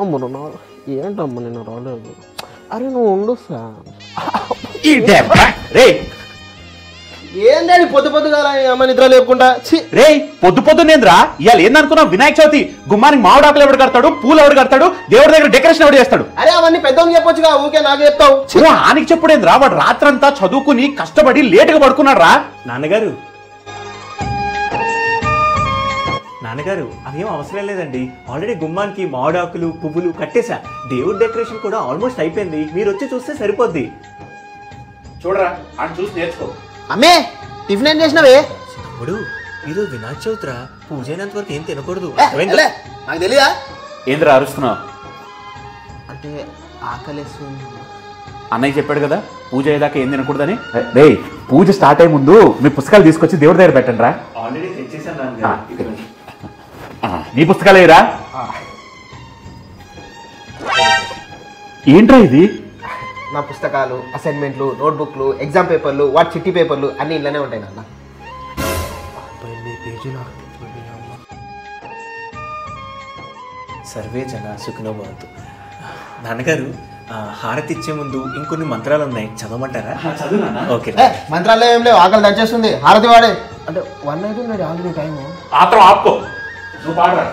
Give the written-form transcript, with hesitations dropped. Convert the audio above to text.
అమ్మ ఏంటమ్మా నేను రాలేదు. అరే నువ్వు ఉండు సార్. ఏంటండి పొద్దు పొద్దుగా అమ్మ నిద్ర లేకుండా రే పొద్దు పొద్దునేంద్రా ఇవాళ ఏందనుకున్నావు? వినాయక చవితి గుమ్మానికి మామిడాకులు ఎవడు కడతాడు, పూలు ఎవడు కడతాడు, దేవుడి దగ్గర డెకరేషన్ ఎవడు చేస్తాడు? అరే అవన్నీ పెద్దోళ్ళు చెప్పొచ్చుగా, ఊకే నాకు చెప్తావు. ఆనికి చెప్పుడేంద్రా? వాడు రాత్రంతా చదువుకుని కష్టపడి లేటుగా పడుకున్నాడు రా. నాన్నగారు నాన్నగారు అవేం అవసరం లేదండి. ఆల్రెడీ గుమ్మానికి మామిడాకులు పువ్వులు కట్టేశా. దేవుడి డెకరేషన్ కూడా ఆల్మోస్ట్ అయిపోయింది. మీరు వచ్చి చూస్తే సరిపోద్ది. చూడరా అని చూసి నేర్చుకో. అమ్మే టిఫిన్ ఏం చేసినవే? తమ్ముడు ఈరోజు వినాయక చవితిరా, పూజ అయినంత వరకు ఏం తినకూడదు. నాకు తెలియదా? ఏంద్రా అరుస్తున్నావు? అంటే ఆకలేస్తుంది. అన్నయ్య చెప్పాడు కదా పూజ అయ్యేదాకా ఏం తినకూడదని. రే పూజ స్టార్ట్ అయ్యే ముందు మీ పుస్తకాలు తీసుకొచ్చి దేవుడి దగ్గర పెట్టండి రా. ఆల్రెడీ తెచ్చేసాను నాన్నగారు. నీ పుస్తకాలేరా? ఏంట్రా ఇది? నా పుస్తకాలు, అసైన్మెంట్లు, నోట్బుక్లు, ఎగ్జామ్ పేపర్లు, వాటి చిట్టి పేపర్లు అన్నీ ఇళ్ళనే ఉంటాయి నాన్న. సర్వే జన సుఖినో భవంతు. నాన్నగారు హారతి ఇచ్చే ముందు ఇంకొన్ని మంత్రాలు ఉన్నాయి, చదవమంటారా? ఓకే. మంత్రాలు ఏం లేవు, ఆకలి దంచేస్తుంది. హారతి వాడే అంటే 1 అవుతుంది ఆల్రెడీ టైము. ఆత్రం ఆపుకో, నువ్వు పాడరా.